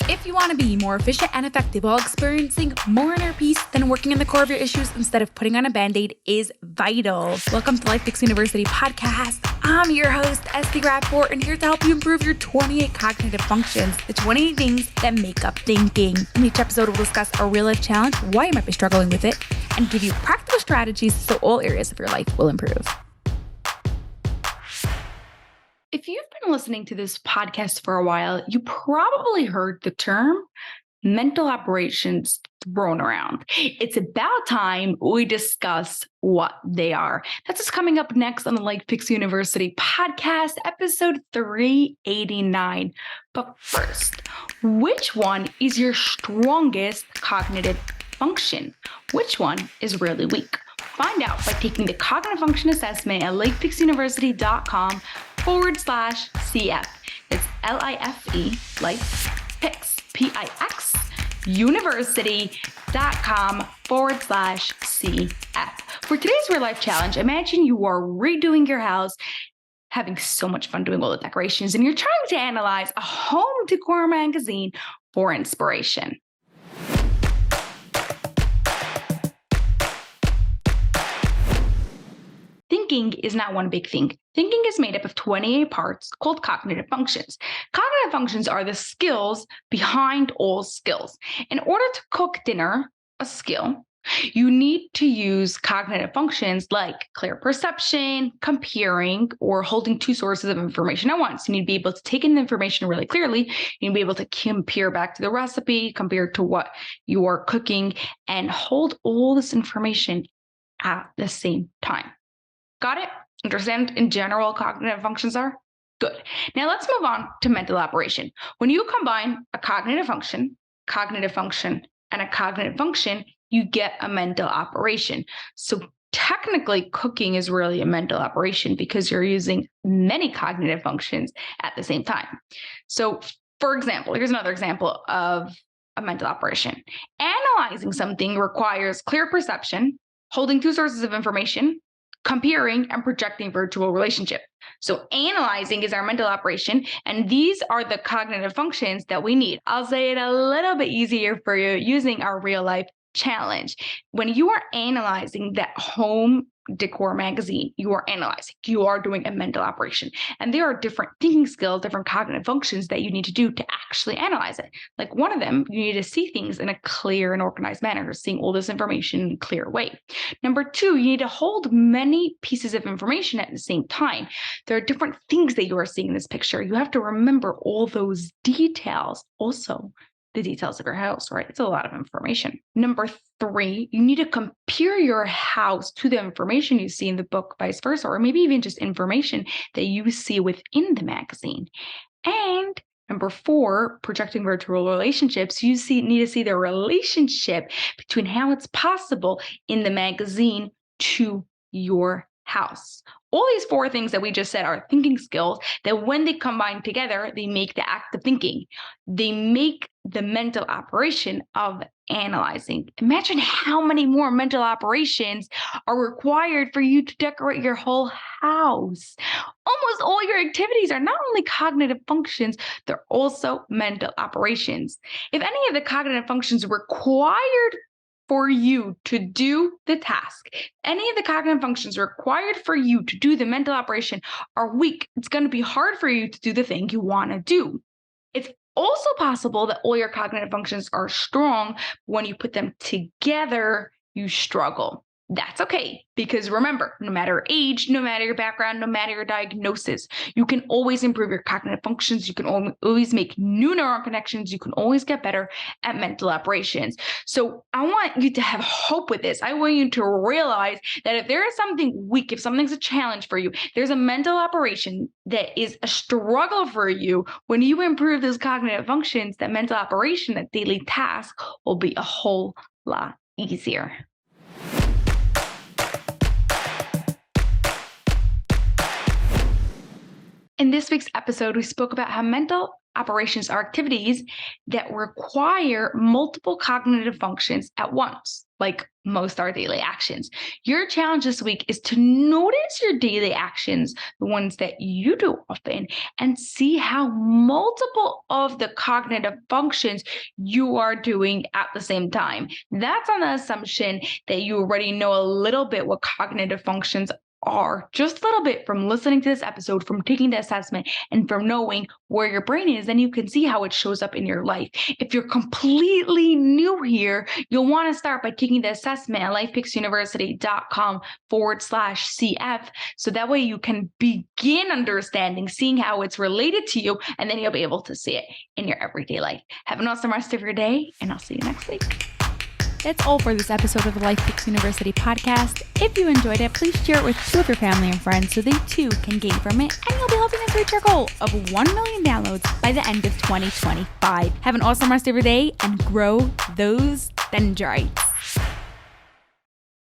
If you want to be more efficient and effective while experiencing more inner peace, then working on the core of your issues instead of putting on a Band-Aid is vital. Welcome to Life Fix University podcast. I'm your host, Esty Rapport, and here to help you improve your 28 cognitive functions, the 28 things that make up thinking. In each episode, we'll discuss a real-life challenge, why you might be struggling with it, and give you practical strategies so all areas of your life will improve. If you've been listening to this podcast for a while, you probably heard the term mental operations thrown around. It's about time we discuss what they are. That's what's coming up next on the Life Fix University podcast, episode 389. But first, which one is your strongest cognitive function? Which one is really weak? Find out by taking the cognitive function assessment at lifefixuniversity.com/CF. It's LIFE, Life Fix, PIX, university.com/CF. For today's real life challenge, imagine you are redoing your house, having so much fun doing all the decorations, and you're trying to analyze a home decor magazine for inspiration. Thinking is not one big thing. Thinking is made up of 28 parts called cognitive functions. Cognitive functions are the skills behind all skills. In order to cook dinner, a skill, you need to use cognitive functions like clear perception, comparing, or holding two sources of information at once. You need to be able to take in the information really clearly. You need to be able to compare back to the recipe, compare to what you are cooking, and hold all this information at the same time. Got it? Understand in general cognitive functions are? Good. Now let's move on to mental operation. When you combine a cognitive function, and a cognitive function, you get a mental operation. So technically cooking is really a mental operation because you're using many cognitive functions at the same time. So for example, here's another example of a mental operation. Analyzing something requires clear perception, holding two sources of information, comparing and projecting virtual relationship. So analyzing is our mental operation, and these are the cognitive functions that we need. I'll say it a little bit easier for you using our real life challenge. When you are analyzing that home decor magazine, you are doing a mental operation. And there are different thinking skills, different cognitive functions that you need to do to actually analyze it. Like one of them, you need to see things in a clear and organized manner, seeing all this information in a clear way. Number two, you need to hold many pieces of information at the same time. There are different things that you are seeing in this picture. You have to remember all those details. Also, the details of your house, right? It's a lot of information. Number three, you need to compare your house to the information you see in the book, vice versa, or maybe even just information that you see within the magazine. And number four, projecting virtual relationships, need to see the relationship between how it's possible in the magazine to your house. All these four things that we just said are thinking skills that when they combine together, they make the act of thinking. They make the mental operation of analyzing. Imagine how many more mental operations are required for you to decorate your whole house. Almost all your activities are not only cognitive functions, they're also mental operations. If any of the cognitive functions required for you to do the task, any of the cognitive functions required for you to do the mental operation are weak, it's going to be hard for you to do the thing you want to do. It's also possible that all your cognitive functions are strong. When you put them together, you struggle. That's okay, because remember, no matter your age, no matter your background, no matter your diagnosis, you can always improve your cognitive functions. You can always make new neuron connections. You can always get better at mental operations. So I want you to have hope with this. I want you to realize that if there is something weak, if something's a challenge for you, there's a mental operation that is a struggle for you. When you improve those cognitive functions, that mental operation, that daily task will be a whole lot easier. In this week's episode, we spoke about how mental operations are activities that require multiple cognitive functions at once, like most our daily actions. Your challenge this week is to notice your daily actions, the ones that you do often, and see how multiple of the cognitive functions you are doing at the same time. That's on the assumption that you already know a little bit what cognitive functions are, just a little bit from listening to this episode, from taking the assessment, and from knowing where your brain is. Then you can see how it shows up in your life. If you're completely new here, you'll want to start by taking the assessment at lifepicksuniversity.com/CF. So that way you can begin understanding, seeing how it's related to you, and then you'll be able to see it in your everyday life. Have an awesome rest of your day, and I'll see you next week. That's all for this episode of the Life Picks University podcast. If you enjoyed it, please share it with 2 of your family and friends so they too can gain from it, and you'll be helping us reach our goal of 1 million downloads by the end of 2025. Have an awesome rest of your day and grow those dendrites.